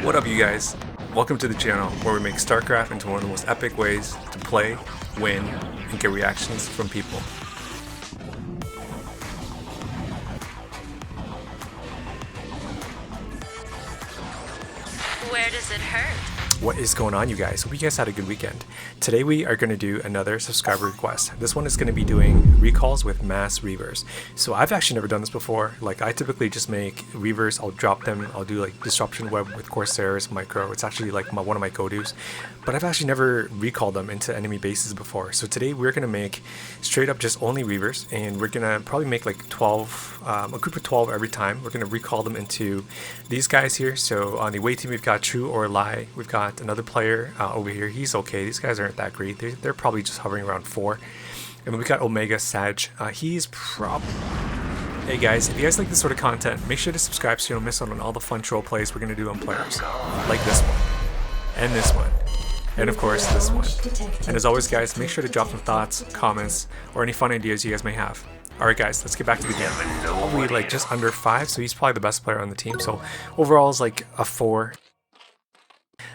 What up, you guys? Welcome to the channel where we make StarCraft into one of the most epic ways to play, win, and get reactions from people. Where does it hurt? What is going on, you guys? Hope you guys had a good weekend. Today we are going to do another subscriber request. This one is going to be doing recalls with mass Reavers. So I've actually never done this before. Like, I typically just make Reavers, I'll drop them, I'll do like disruption web with Corsairs, micro. It's actually like one of my go-dos. But I've actually never recalled them into enemy bases before. So today we're going to make straight up just only Reavers, and we're going to probably make like 12, a group of 12 every time. We're going to recall them into these guys here. So on the away team we've got True or Lie. We've got another player over here. He's okay. These guys aren't that great. They're probably just hovering around 4. And we've got Omega Sag. He's probably... Hey guys, if you guys like this sort of content, make sure to subscribe so you don't miss out on all the fun troll plays we're going to do on players. Like this one. And this one. And of course this one. And as always, guys, make sure to drop some thoughts, comments, or any fun ideas you guys may have. Alright guys, let's get back to the game. Probably like just under 5, so he's probably the best player on the team. So overall is like a 4.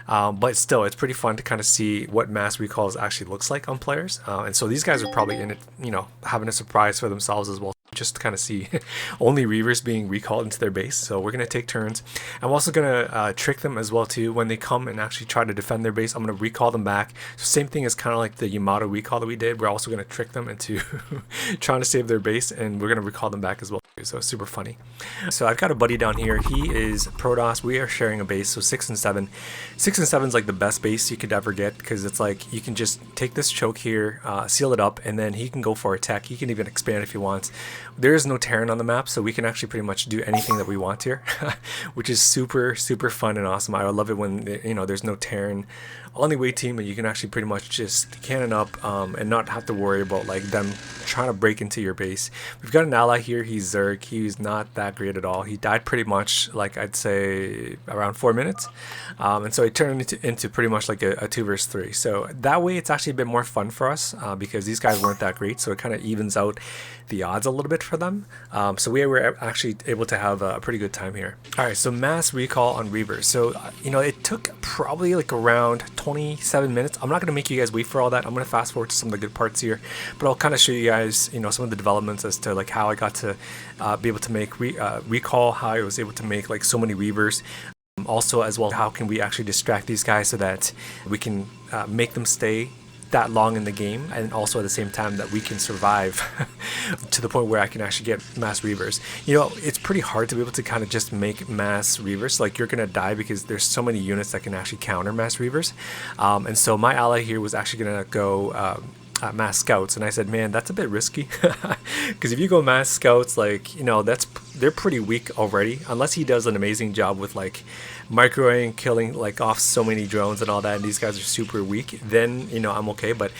But still, it's pretty fun to kind of see what mass recalls actually looks like on players. And so these guys are probably in it, you know, having a surprise for themselves as well. Just to kind of see only Reavers being recalled into their base. So we're going to take turns. I'm also going to trick them as well too. When they come and actually try to defend their base, I'm going to recall them back. So same thing as kind of like the Yamato recall that we did. We're also going to trick them into trying to save their base, and we're going to recall them back as well. So it's super funny. So I've got a buddy down here. He is Protoss. We are sharing a base, so 6 and 7. 6 and 7 is like the best base you could ever get, because it's like you can just take this choke here, seal it up, and then he can go for attack. He can even expand if he wants. There is no Terran on the map, so we can actually pretty much do anything that we want here, which is super fun and awesome. I love it when, you know, there's no Terran on the away team, and you can actually pretty much just cannon up and not have to worry about like them trying to break into your base. We've got an ally here. He's Zerg. He's not that great at all. He died pretty much like I'd say around 4 minutes, and so it turned into pretty much like a 2 versus 3. So that way it's actually a bit more fun for us because these guys weren't that great, so it kind of evens out the odds a little bit for them. So we were actually able to have a pretty good time here. Alright, so mass recall on Reavers. So you know, it took probably like around 27 minutes. I'm not going to make you guys wait for all that. I'm going to fast forward to some of the good parts here, but I'll kind of show you guys, you know, some of the developments as to like how I got to be able to make recall, how I was able to make like so many Reavers. Also as well, how can we actually distract these guys so that we can make them stay that long in the game, and also at the same time that we can survive to the point where I can actually get mass Reavers. You know, it's pretty hard to be able to kind of just make mass Reavers. Like, you're gonna die because there's so many units that can actually counter mass Reavers. And so my ally here was actually gonna go mass scouts, and I said, man, that's a bit risky because if you go mass scouts, like, you know, they're pretty weak already, unless he does an amazing job with like microwaving, killing like off so many drones and all that, and these guys are super weak, then, you know, I'm okay. But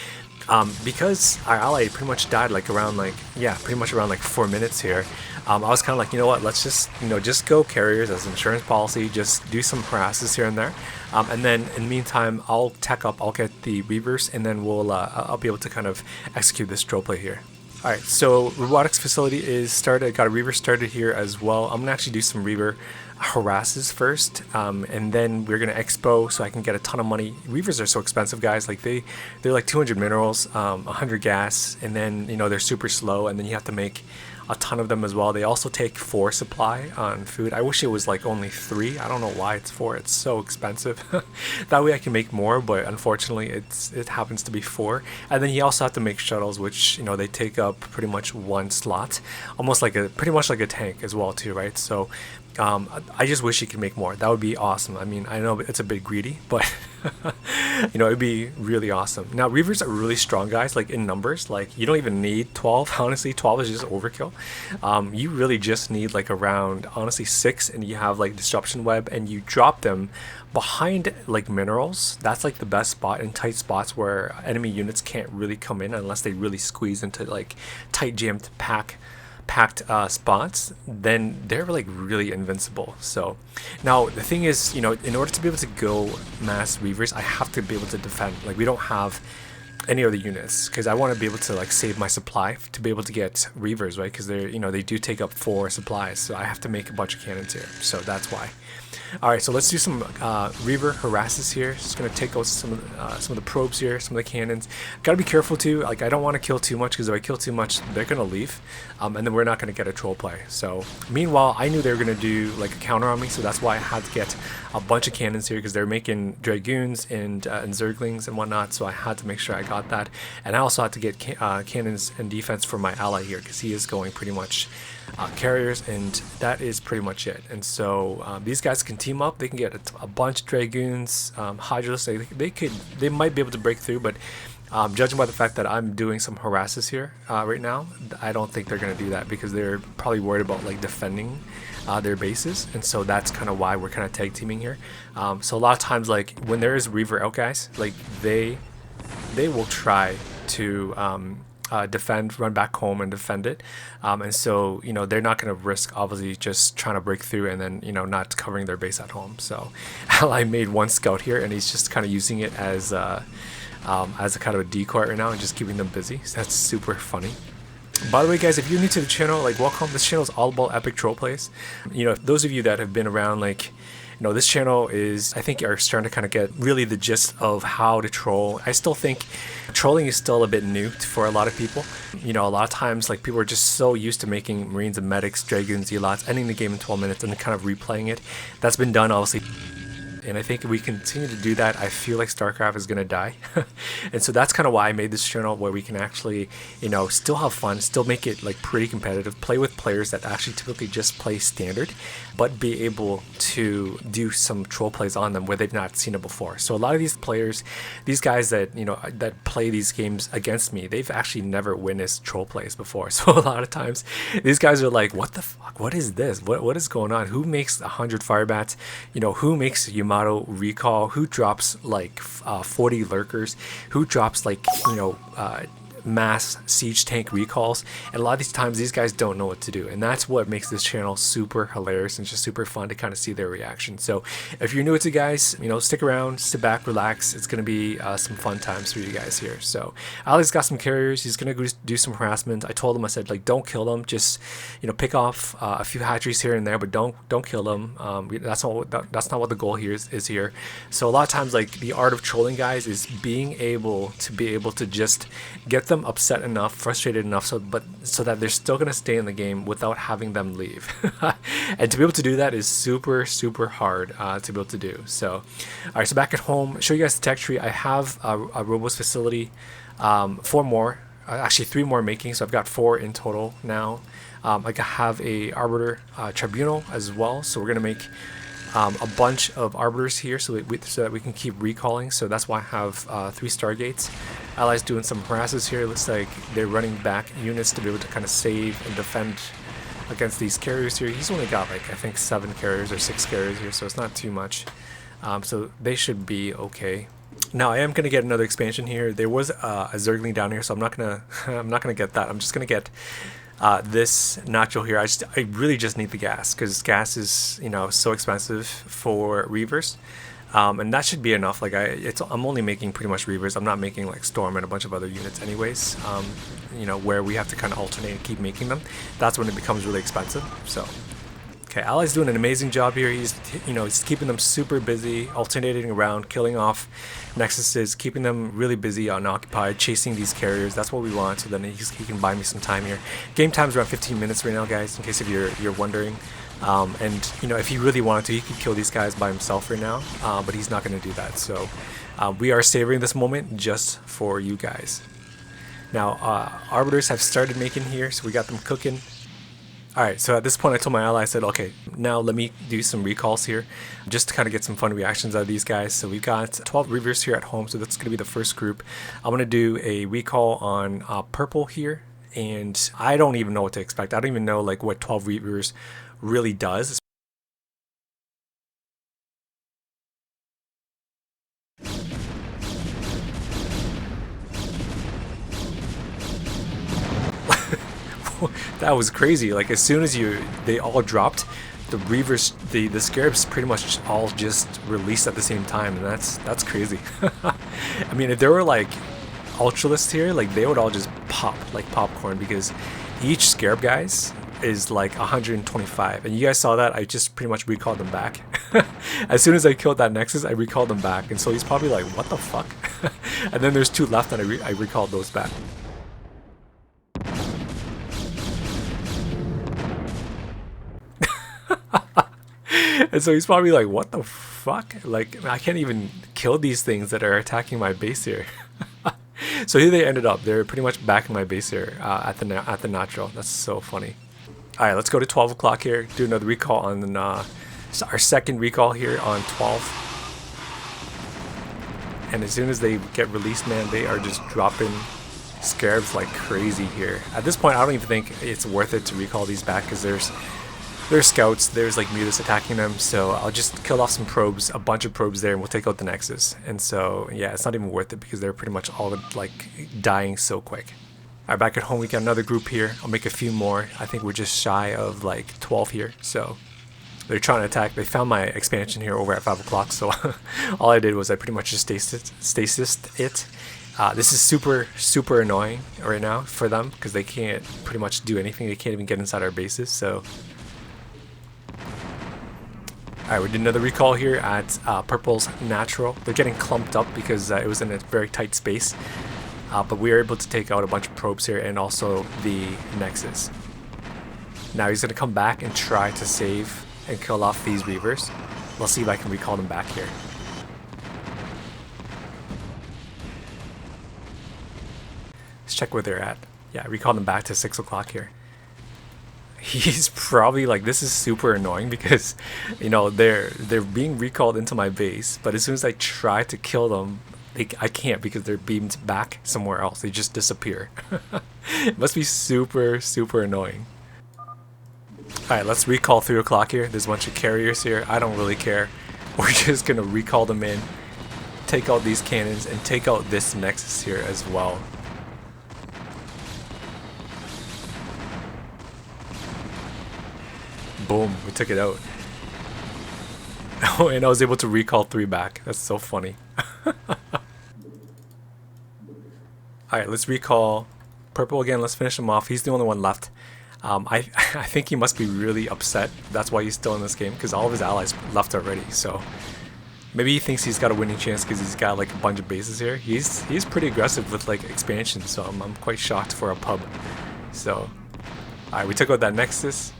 because our ally pretty much died like around like, yeah, pretty much around like 4 minutes here, I was kind of like, you know what, let's just, you know, just go carriers as an insurance policy, just do some harasses here and there, and then in the meantime I'll tech up, I'll get the Reavers, and then we'll I'll be able to kind of execute this troll play here. Alright, so robotics facility is started. I got a Reaver started here as well. I'm gonna actually do some Reaver harasses first, and then we're gonna expo so I can get a ton of money. Reavers are so expensive, guys. Like they're like 200 minerals, 100 gas, and then, you know, they're super slow, and then you have to make a ton of them as well. They also take 4 supply on food. I wish it was like only 3. I don't know why it's 4. It's so expensive. That way I can make more, but unfortunately it happens to be 4. And then you also have to make shuttles, which, you know, they take up pretty much 1 slot, almost like pretty much like a tank as well too, right? So I just wish you could make more. That would be awesome. I mean, I know it's a bit greedy, but you know, it'd be really awesome. Now, Reavers are really strong, guys, like in numbers. Like, you don't even need 12. Honestly, 12 is just overkill. You really just need like around, honestly, 6, and you have like disruption web, and you drop them behind like minerals. That's like the best spot, in tight spots where enemy units can't really come in unless they really squeeze into like tight jammed packed spots. Then they're like really invincible. So now the thing is, you know, in order to be able to go mass Reavers, I have to be able to defend. Like, we don't have any other units, because I want to be able to like save my supply to be able to get Reavers, right? Because they're, you know, they do take up 4 supplies, so I have to make a bunch of cannons here. So that's why. All right, so let's do some Reaver Harasses here. Just gonna take out some of the probes here, some of the cannons. Gotta be careful too. Like, I don't want to kill too much, because if I kill too much, they're gonna leave, and then we're not gonna get a troll play. So meanwhile, I knew they were gonna do like a counter on me, so that's why I had to get a bunch of cannons here, because they're making dragoons and zerglings and whatnot. So I had to make sure I got that, and I also had to get cannons and defense for my ally here, because he is going pretty much carriers, and that is pretty much it. And so these guys can team up. They can get a bunch of dragoons, hydras. They might be able to break through, but judging by the fact that I'm doing some harasses here right now, I don't think they're gonna do that, because they're probably worried about like defending their bases. And so that's kind of why we're kind of tag teaming here. So a lot of times, like when there is Reaver out guys, like they will try to defend, run back home and defend it, and so they're not going to risk obviously just trying to break through and then not covering their base at home. So Ally made one scout here, and he's just kind of using it as a kind of a decoy right now and just keeping them busy. So that's super funny. By the way, guys, if you're new to the channel, like, welcome. This channel is all about epic troll plays. Those of you that have been around, like, this channel is, I think, are starting to kind of get really the gist of how to troll. I still think trolling is still a bit new for a lot of people. A lot of times, like, people are just so used to making Marines and Medics, Dragoons, Elots, ending the game in 12 minutes and then kind of replaying it. That's been done, obviously. And I think if we continue to do that, I feel like StarCraft is going to die. And so that's kind of why I made this channel, where we can actually, still have fun, still make it like pretty competitive, play with players that actually typically just play standard, but be able to do some troll plays on them where they've not seen it before. So a lot of these players, these guys that, that play these games against me, they've actually never witnessed troll plays before. So a lot of times these guys are like, what the fuck? What is this? What is going on? Who makes 100 firebats? Who makes Yamato Recall? Who drops like 40 lurkers? Who drops like mass siege tank recalls? And a lot of these times these guys don't know what to do, and that's what makes this channel super hilarious and just super fun to kind of see their reaction. So if you're new to guys, stick around, sit back, relax. It's gonna be some fun times for you guys here. So Allie's got some carriers. He's gonna go do some harassment. I told him, I said, like, don't kill them, just pick off a few hatcheries here and there, but don't kill them. That's not what the goal here is here. So a lot of times, like, the art of trolling, guys, is being able to just get them upset enough, frustrated enough, so that they're still gonna stay in the game without having them leave. And to be able to do that is super hard to be able to do. So all right, so back at home, show you guys the tech tree. I have a Robos facility, 4 more, actually 3 more making, so I've got 4 in total now. I have a Arbiter Tribunal as well, so we're gonna make a bunch of Arbiters here so that we can keep recalling. So that's why I have 3 Stargates. Allies doing some harasses here. It looks like they're running back units to be able to kind of save and defend against these carriers here. He's only got, like, I think 7 carriers or 6 carriers here, so it's not too much. So they should be okay. Now I am gonna get another expansion here. There was a Zergling down here, so I'm not gonna get that. I'm just gonna get this Nacho here. I really just need the gas, because gas is so expensive for Reavers, and that should be enough. Like, I'm only making pretty much Reavers. I'm not making like Storm and a bunch of other units anyways, where we have to kind of alternate and keep making them. That's when it becomes really expensive. So okay, Ally's doing an amazing job here. He's he's keeping them super busy, alternating around, killing off nexuses, keeping them really busy, unoccupied, chasing these carriers. That's what we want, so then he can buy me some time here. Game time's around 15 minutes right now, guys, in case if you're wondering. And if he really wanted to, he could kill these guys by himself right now, but he's not going to do that. So we are savoring this moment just for you guys. Now Arbiters have started making here, so we got them cooking. Alright, so at this point I told my ally, I said, okay, now let me do some recalls here, just to kind of get some fun reactions out of these guys. So we've got 12 Reavers here at home, so that's going to be the first group. I'm going to do a recall on purple here, and I don't even know what to expect. I don't even know like what 12 Reavers really does. That was crazy. Like, as soon as they all dropped, the Reavers, the Scarabs pretty much all just released at the same time, and that's crazy. I mean, if there were like Ultralists here, like, they would all just pop like popcorn, because each Scarab, guys, is like 125, and you guys saw that I just pretty much recalled them back. As soon as I killed that Nexus, I recalled them back, and so he's probably like, what the fuck? And then there's 2 left, and I recalled those back. And so he's probably like, what the fuck? Like, I can't even kill these things that are attacking my base here. So here they ended up. They're pretty much back in my base here at the natural. That's so funny. All right, let's go to 12 o'clock here. Do another recall on our second recall here on 12. And as soon as they get released, man, they are just dropping scarabs like crazy here. At this point, I don't even think it's worth it to recall these back because there's scouts, there's like mutas attacking them, so I'll just kill off some probes, a bunch of probes there, and we'll take out the Nexus. And so, yeah, it's not even worth it because they're pretty much all like dying so quick. Alright, back at home, we got another group here. I'll make a few more. I think we're just shy of like 12 here, so they're trying to attack. They found my expansion here over at 5 o'clock, so all I did was I pretty much just stasised it. This is super annoying right now for them because they can't pretty much do anything. They can't even get inside our bases, so... Alright, we did another recall here at Purple's Natural. They're getting clumped up because it was in a very tight space. But we were able to take out a bunch of probes here and also the Nexus. Now he's going to come back and try to save and kill off these Reavers. Let's see if I can recall them back here. Let's check where they're at. Yeah, recall them back to 6 o'clock here. He's probably like, this is super annoying because, you know, they're being recalled into my base, but as soon as I try to kill them, I can't because they're beamed back somewhere else. They just disappear. It must be super annoying. Alright, let's recall 3 o'clock here. There's a bunch of carriers here. I don't really care. We're just gonna recall them in, take out these cannons, and take out this Nexus here as well. Boom, we took it out. Oh, and I was able to recall 3 back. That's so funny. Alright, let's recall Purple again. Let's finish him off. He's the only one left. I think he must be really upset. That's why he's still in this game, because all of his allies left already. So maybe he thinks he's got a winning chance because he's got like a bunch of bases here. He's pretty aggressive with like expansion, so I'm quite shocked for a pub. So, alright, we took out that Nexus.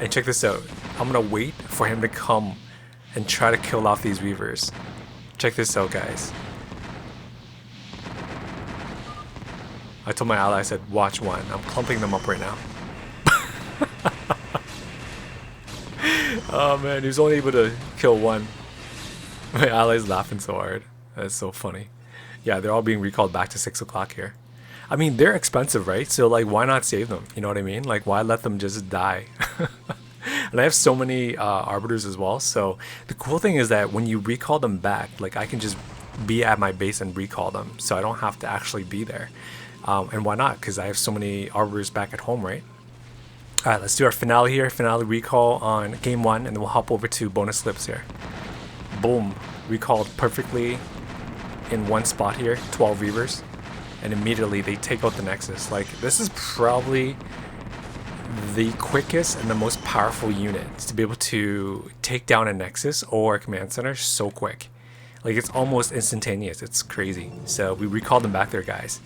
And check this out. I'm gonna wait for him to come and try to kill off these Reavers. Check this out, guys. I told my ally, I said, watch one. I'm clumping them up right now. Oh man, he was only able to kill 1. My ally's laughing so hard. That's so funny. Yeah, they're all being recalled back to 6 o'clock here. I mean, they're expensive, right? So like, why not save them? You know what I mean? Like, why let them just die? And I have so many arbiters as well. So the cool thing is that when you recall them back, like I can just be at my base and recall them. So I don't have to actually be there. And why not? Because I have so many arbiters back at home, right? Alright, let's do our finale here. Finale recall on game 1, and then we'll hop over to bonus slips here. Boom. Recalled perfectly in one spot here. 12 Reavers. And immediately they take out the Nexus. Like, this is probably the quickest and the most powerful unit to be able to take down a Nexus or a command center so quick. Like, it's almost instantaneous. It's crazy. So we recalled them back there, guys.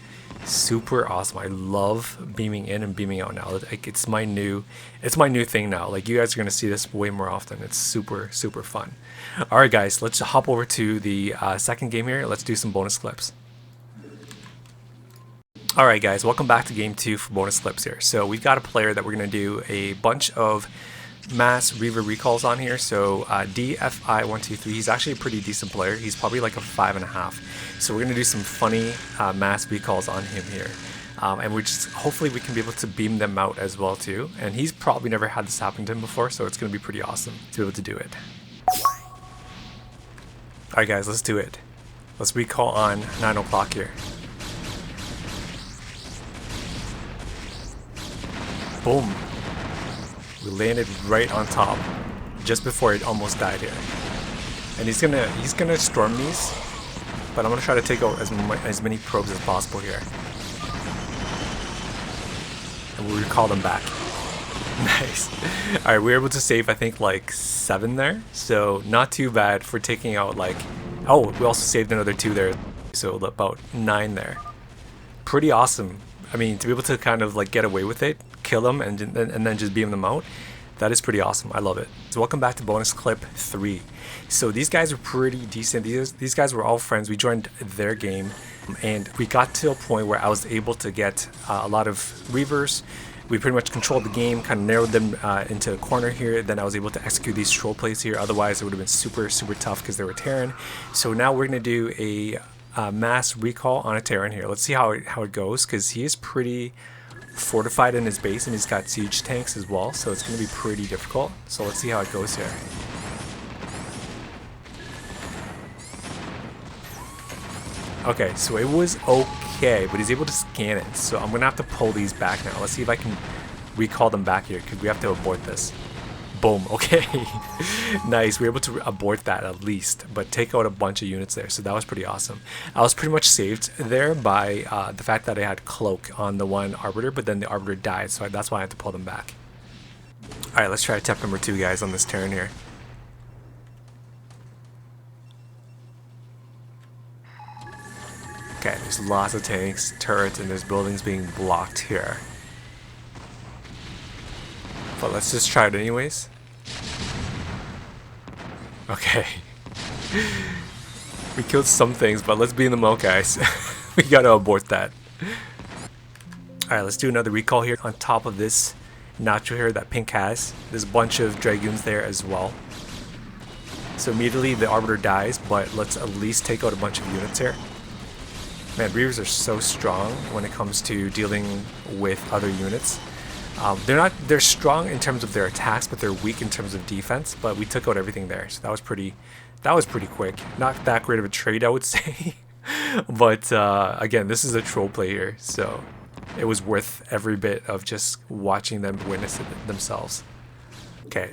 Super awesome. I love beaming in and beaming out now. Like, it's my new thing now. Like, you guys are gonna see this way more often. It's super fun. All right, guys, let's hop over to the second game here. Let's do some bonus clips. Alright guys, welcome back to game 2 for bonus clips here. So we've got a player that we're going to do a bunch of mass Reaver recalls on here. So DFI123, he's actually a pretty decent player. He's probably like a 5.5. So we're going to do some funny mass recalls on him here. And we just, hopefully we can be able to beam them out as well too. And he's probably never had this happen to him before, so it's going to be pretty awesome to be able to do it. Alright guys, let's do it. Let's recall on 9 o'clock here. Boom. We landed right on top just before it almost died here. And he's gonna storm these, but I'm gonna try to take out as many probes as possible here. And we'll recall them back. Nice. Alright, we were able to save I think like 7 there, so not too bad for taking out like, oh, we also saved another 2 there, so about 9 there. Pretty awesome. I mean, to be able to kind of like get away with it, kill them and then just beam them out, that is pretty awesome. I love it. So welcome back to bonus clip 3. So these guys were pretty decent. These guys were all friends. We joined their game and we got to a point where I was able to get a lot of Reavers. We pretty much controlled the game, kind of narrowed them into a corner here. Then I was able to execute these troll plays here. Otherwise, it would have been super, super tough because they were Terran. So now we're going to do a mass recall on a Terran here. Let's see how it goes, because he is pretty fortified in his base and he's got siege tanks as well. So it's going to be pretty difficult. So let's see how it goes here. Okay, so it was okay, but he's able to scan it. So I'm going to have to pull these back now. Let's see if I can recall them back here, because we have to abort this. Boom, okay. Nice, we were able to abort that at least, but take out a bunch of units there. So that was pretty awesome. I was pretty much saved there by the fact that I had Cloak on the one Arbiter, but then the Arbiter died, so that's why I had to pull them back. Alright, let's try attempt number 2, guys, on this turn here. Okay, there's lots of tanks, turrets, and there's buildings being blocked here. But let's just try it anyways. Okay. We killed some things, but let's be in the mode, guys. We gotta abort that. Alright, let's do another recall here on top of this nacho here that Pink has. There's a bunch of Dragoons there as well. So immediately the Arbiter dies, but let's at least take out a bunch of units here. Man, Reavers are so strong when it comes to dealing with other units. They're strong in terms of their attacks, but they're weak in terms of defense. But we took out everything there, so that was pretty quick. Not that great of a trade, I would say. But again, this is a troll play here, so it was worth every bit of just watching them witness it themselves. Okay,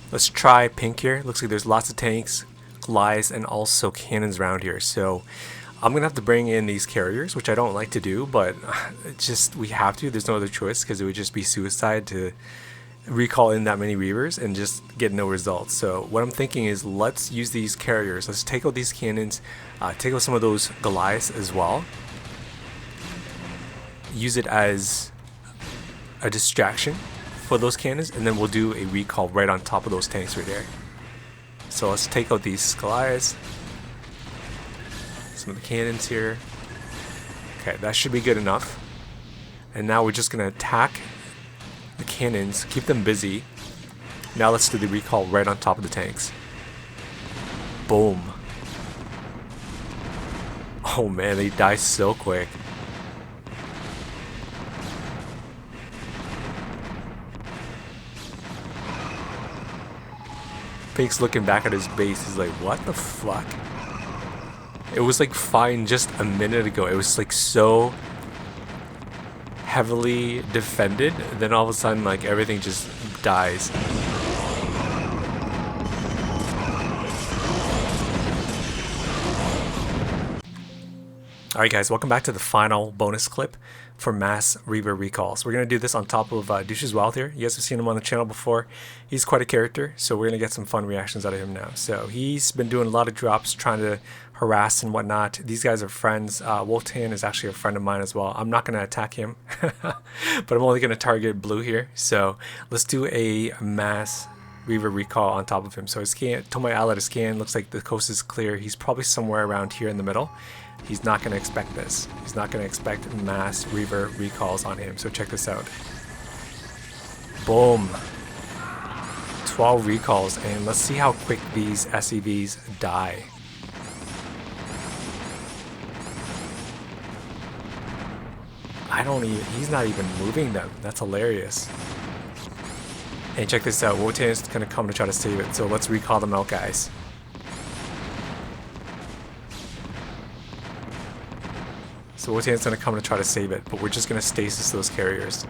let's try Pink here. Looks like there's lots of tanks, Goliaths, and also cannons around here. So I'm gonna have to bring in these carriers, which I don't like to do, but it's just we have to. There's no other choice, because it would just be suicide to recall in that many Reavers and just get no results. So what I'm thinking is, let's use these carriers. Let's take out these cannons, take out some of those Goliaths as well. Use it as a distraction for those cannons, and then we'll do a recall right on top of those tanks right there. So let's take out these Goliaths. Some of the cannons here. Okay, that should be good enough. And now we're just gonna attack the cannons, keep them busy. Now let's do the recall right on top of the tanks. Boom. Oh man, they die so quick. Pink's looking back at his base, he's like, what the fuck? It was like fine just a minute ago. It was like so heavily defended, then all of a sudden like everything just dies. Alright guys, welcome back to the final bonus clip for mass Reaver recalls. We're going to do this on top of Douche's Wild here. You guys have seen him on the channel before. He's quite a character, so we're going to get some fun reactions out of him now. So he's been doing a lot of drops, trying to harass and whatnot. These guys are friends. Wolftan is actually a friend of mine as well. I'm not going to attack him, but I'm only going to target Blue here. So let's do a mass Reaver recall on top of him. So I told my ally to scan. Looks like the coast is clear. He's probably somewhere around here in the middle. He's not going to expect this. He's not going to expect mass Reaver recalls on him. So check this out. Boom. 12 recalls. And let's see how quick these SCVs die. He's not even moving them. That's hilarious. And check this out. Wotan is going to come to try to save it. So let's recall them out, guys. So Wotan's going to come to try to save it, but we're just going to stasis those carriers.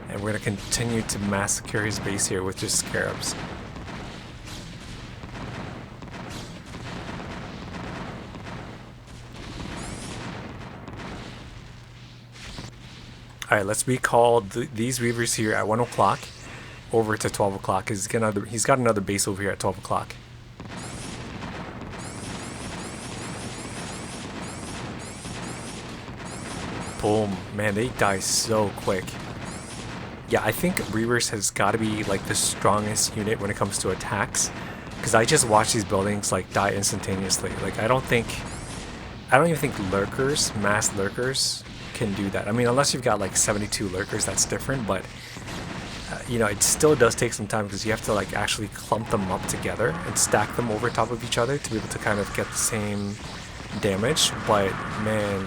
And we're going to continue to massacre his base here with just scarabs. Alright, let's recall these Reavers here at 1 o'clock. over to 12 o'clock. He's got another base over here at 12 o'clock. Boom. Man, they die so quick. Yeah, I think Reavers has got to be like the strongest unit when it comes to attacks, because I just watch these buildings like die instantaneously. Like I don't even think lurkers, mass lurkers, can do that. I mean, unless you've got like 72 lurkers, that's different, but you know, it still does take some time because you have to like actually clump them up together and stack them over top of each other to be able to kind of get the same damage. But man,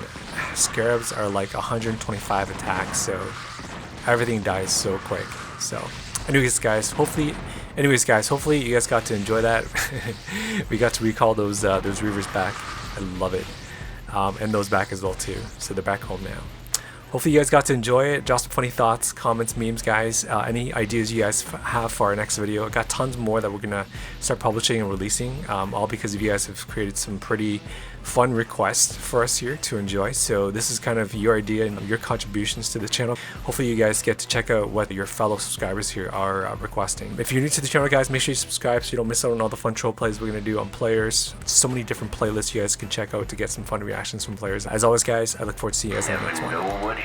scarabs are like 125 attacks, so everything dies so quick. So anyways guys, hopefully you guys got to enjoy that. We got to recall those Reavers back. I love it. And those back as well too, so they're back home now. Hopefully you guys got to enjoy it. Drop some funny thoughts, comments, memes, guys. Any ideas you guys have for our next video. I got tons more that we're gonna start publishing and releasing, all because of you guys have created some pretty fun requests for us here to enjoy. So this is kind of your idea and your contributions to the channel. Hopefully you guys get to check out what your fellow subscribers here are requesting. If you're new to the channel, guys, make sure you subscribe so you don't miss out on all the fun troll plays we're gonna do on players. So many different playlists you guys can check out to get some fun reactions from players. As always guys, I look forward to seeing you guys in the next one.